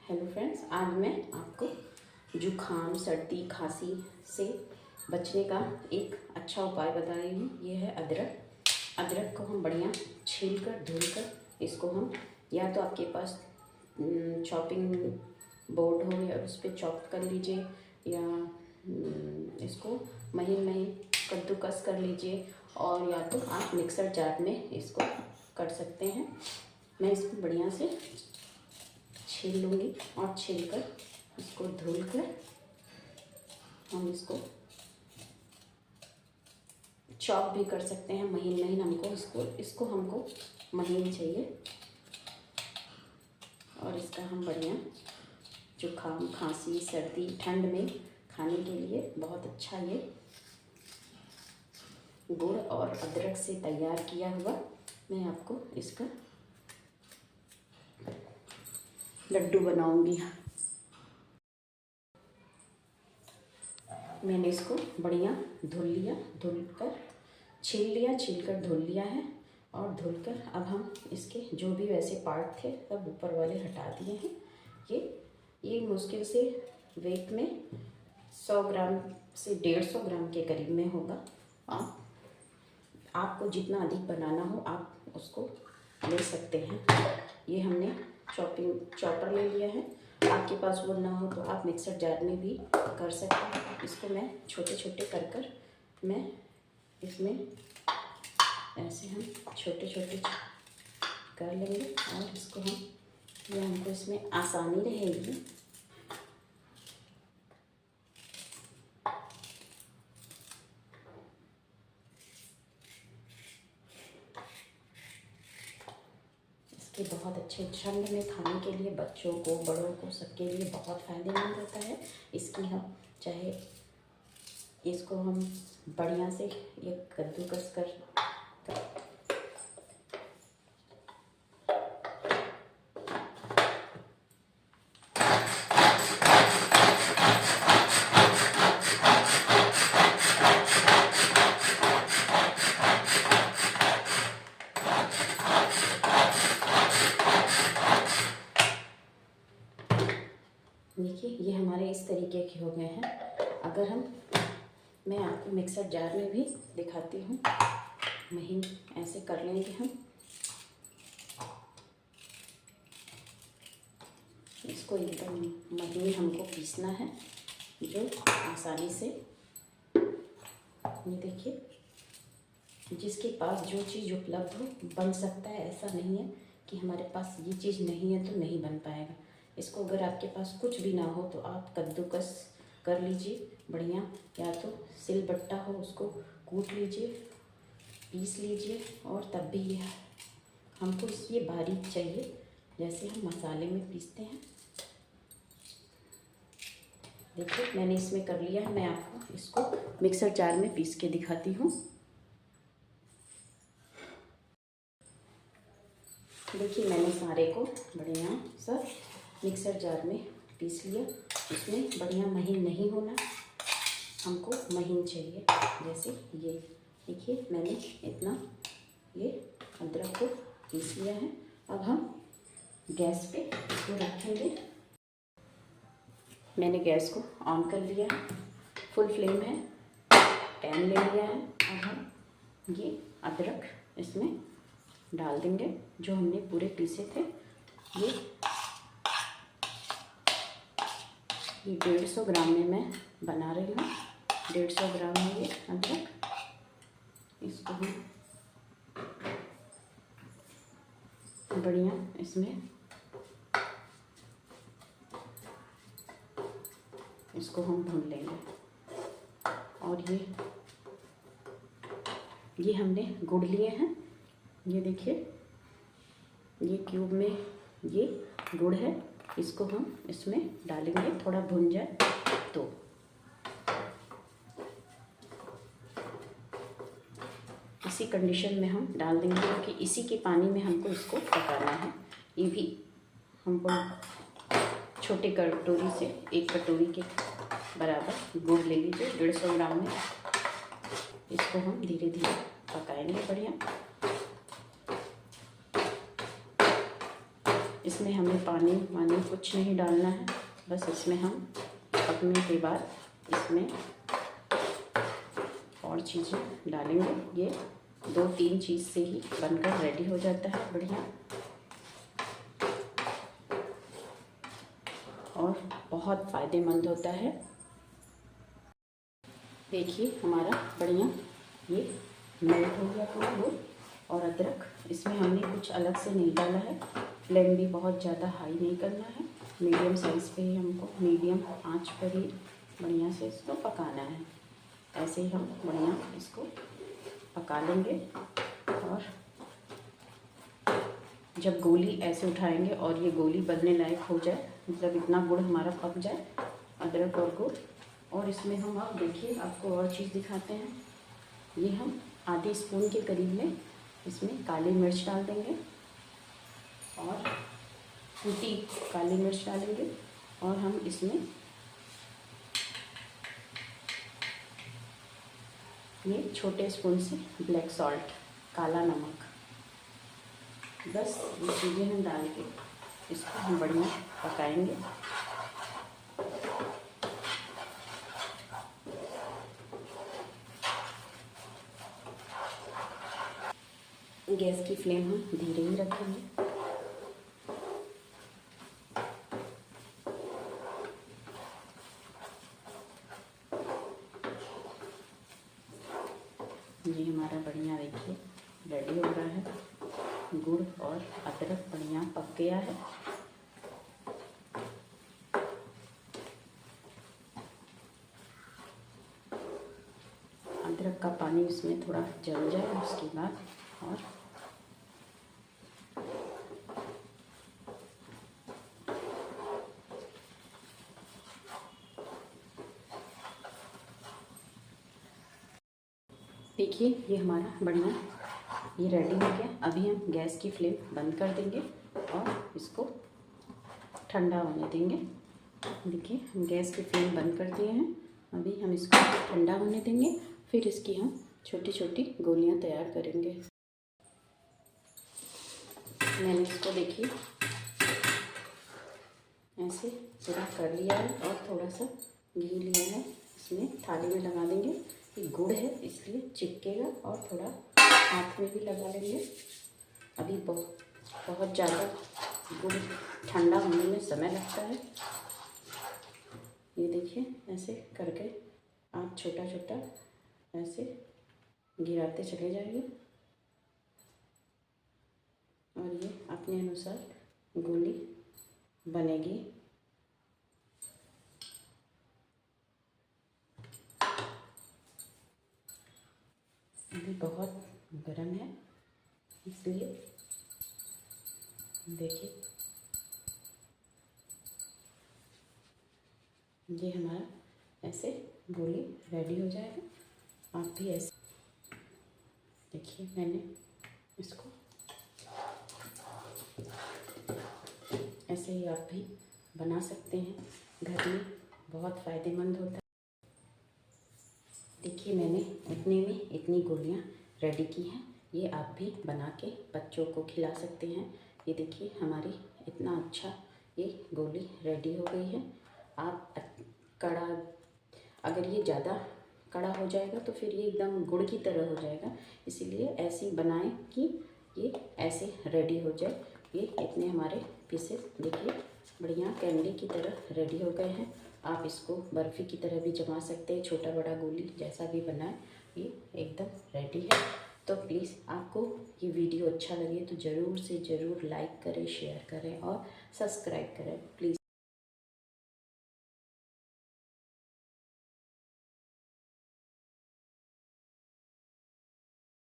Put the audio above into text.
Hello friends, आज मैं आपको जुखाम सर्दी खांसी से बचने का एक अच्छा उपाय बता रही हूँ। ये है अदरक। अदरक को हम बढ़िया छील कर धुल कर इसको हम या तो आपके पास चॉपिंग बोर्ड हो या उस पर चॉप कर लीजिए या इसको महीन महीन कद्दूकस कर लीजिए और या तो आप मिक्सर जार में इसको कर सकते हैं। मैं इसको बढ़िया से छील लूँगी और छील कर इसको धुल कर हम इसको चॉप भी कर सकते हैं महीन महीन। इसको हमको महीन चाहिए और इसका हम बढ़िया जुखाम खांसी सर्दी ठंड में खाने के लिए बहुत अच्छा ये गुड़ और अदरक से तैयार किया हुआ मैं आपको इसका लड्डू बनाऊंगी। मैंने इसको बढ़िया धुल कर धुल लिया है और धुलकर अब हम इसके जो भी वैसे पार्ट थे सब ऊपर वाले हटा दिए हैं। ये मुश्किल से वेट में 100 ग्राम से 150 ग्राम के करीब में होगा। आपको जितना अधिक बनाना हो आप उसको ले सकते हैं। ये हमने चॉपर ले लिया है। आपके पास वो ना हो तो आप मिक्सर जार में भी कर सकते हैं। इसको मैं छोटे छोटे कर मैं इसमें ऐसे हम छोटे छोटे कर लेंगे और इसको हमको इसमें आसानी रहेगी। ये बहुत अच्छे ठंड में खाने के लिए बच्चों को बड़ों को सबके लिए बहुत फ़ायदेमंद रहता है। इसको हम बढ़िया से ये कद्दूकस कर देखिए, ये हमारे इस तरीके के हो गए हैं। मैं आपको मिक्सर जार में भी दिखाती हूँ। महीन ऐसे कर लेंगे हम। इसको एकदम महीन हमको पीसना है जो आसानी से। ये देखिए, जिसके पास जो चीज़ उपलब्ध हो बन सकता है। ऐसा नहीं है कि हमारे पास ये चीज़ नहीं है तो नहीं बन पाएगा। इसको अगर आपके पास कुछ भी ना हो तो आप कद्दूकस कर लीजिए बढ़िया, या तो सिलबट्टा हो उसको कूट लीजिए, पीस लीजिए। और तब भी हमको ये बारीक चाहिए जैसे हम मसाले में पीसते हैं। देखिए, मैंने इसमें कर लिया है। मैं आपको इसको मिक्सर जार में पीस के दिखाती हूँ। देखिए, मैंने सारे को बढ़िया सा मिक्सर जार में पीस लिया। इसमें बढ़िया महीन नहीं होना, हमको महीन चाहिए। जैसे ये देखिए, मैंने इतना ये अदरक को पीस लिया है। अब हम गैस पे इसको रखेंगे। मैंने गैस को ऑन कर लिया है, फुल फ्लेम है, पैन ले लिया है। अब हम ये अदरक इसमें डाल देंगे जो हमने पूरे पीसे थे। ये 150 ग्राम में मैं बना रही हूँ। 150 ग्राम है ये अदरक। इसको हम बढ़िया इसमें इसको हम भून लेंगे। और ये हमने गुड़ लिए हैं। ये देखिए, ये क्यूब में ये गुड़ है। इसको हम इसमें डालेंगे, थोड़ा भुन जाए तो। इसी कंडीशन में हम डाल देंगे क्योंकि इसी के पानी में हमको इसको पकाना है। ये भी हमको छोटे कटोरी से 1 कटोरी के बराबर गुड़ ले लीजिए। 150 ग्राम में इसको हम धीरे धीरे पकाएंगे बढ़िया। इसमें हमें पानी वानी कुछ नहीं डालना है, बस इसमें हम पकने के बाद इसमें और चीज़ें डालेंगे। ये 2-3 चीज़ से ही बनकर रेडी हो जाता है बढ़िया, और बहुत फ़ायदेमंद होता है। देखिए हमारा बढ़िया ये मेल्ट हो गया पूरा दूध और अदरक। इसमें हमने कुछ अलग से नहीं डाला है। फ्लेम भी बहुत ज़्यादा हाई नहीं करना है, मीडियम साइज़ पे ही हमको मीडियम आंच पर ही बढ़िया से इसको पकाना है। ऐसे ही हम बढ़िया इसको पका लेंगे। और जब गोली ऐसे उठाएंगे और ये गोली बनने लायक हो जाए, मतलब इतना गुड़ हमारा पक जाए, अदरक और गुड़। और इसमें हम आप देखिए, आपको और चीज़ दिखाते हैं। ये हम आधे स्पून के करीब में इसमें काली मिर्च डाल देंगे और कुटी काली मिर्च डालेंगे। और हम इसमें ये छोटे स्पून से ब्लैक सॉल्ट, काला नमक, बस ये चीज़ें हम डाल के इसको हम बढ़िया पकाएंगे। गैस की फ्लेम हम धीरे ही रखेंगे। ये हमारा बढ़िया देखिए रेडी हो रहा है। गुड़ और अदरक बढ़िया पक गया है। अदरक का पानी इसमें थोड़ा जल जाए उसके बाद, और देखिए ये हमारा बढ़िया ये रेडी हो गया। अभी हम गैस की फ्लेम बंद कर देंगे और इसको ठंडा होने देंगे। देखिए हम गैस की फ्लेम बंद कर दिए हैं। अभी हम इसको ठंडा होने देंगे, फिर इसकी हम छोटी छोटी गोलियां तैयार करेंगे। मैंने इसको देखिए ऐसे पूरा कर लिया है और थोड़ा सा घी लिया है, इसमें थाली में लगा देंगे। ये गुड़ है इसलिए चिपकेगा, और थोड़ा हाथ में भी लगा लेंगे। अभी बहुत ज़्यादा गुड़ ठंडा होने में समय लगता है। ये देखिए ऐसे करके आप छोटा छोटा ऐसे गिराते चले जाइए, और ये अपने अनुसार गोली बनेगी। अभी बहुत गर्म है इसलिए देखिए ये हमारा ऐसे गोली रेडी हो जाएगा। आप भी ऐसे देखिए, मैंने इसको ऐसे ही आप भी बना सकते हैं घर में, बहुत फ़ायदेमंद होता है। देखिए मैंने इतने में इतनी गोलियां रेडी की हैं। ये आप भी बना के बच्चों को खिला सकते हैं। ये देखिए हमारी इतना अच्छा ये गोली रेडी हो गई है। आप कड़ा, अगर ये ज़्यादा कड़ा हो जाएगा तो फिर ये एकदम गुड़ की तरह हो जाएगा, इसीलिए ऐसी बनाएं कि ये ऐसे रेडी हो जाए। ये इतने हमारे पीसेस देखिए बढ़िया कैंडी की तरह रेडी हो गए हैं। आप इसको बर्फ़ी की तरह भी जमा सकते हैं, छोटा बड़ा गोली जैसा भी बनाए, ये एकदम रेडी है। तो प्लीज़ आपको ये वीडियो अच्छा लगे तो ज़रूर से ज़रूर लाइक करें, शेयर करें और सब्सक्राइब करें प्लीज़।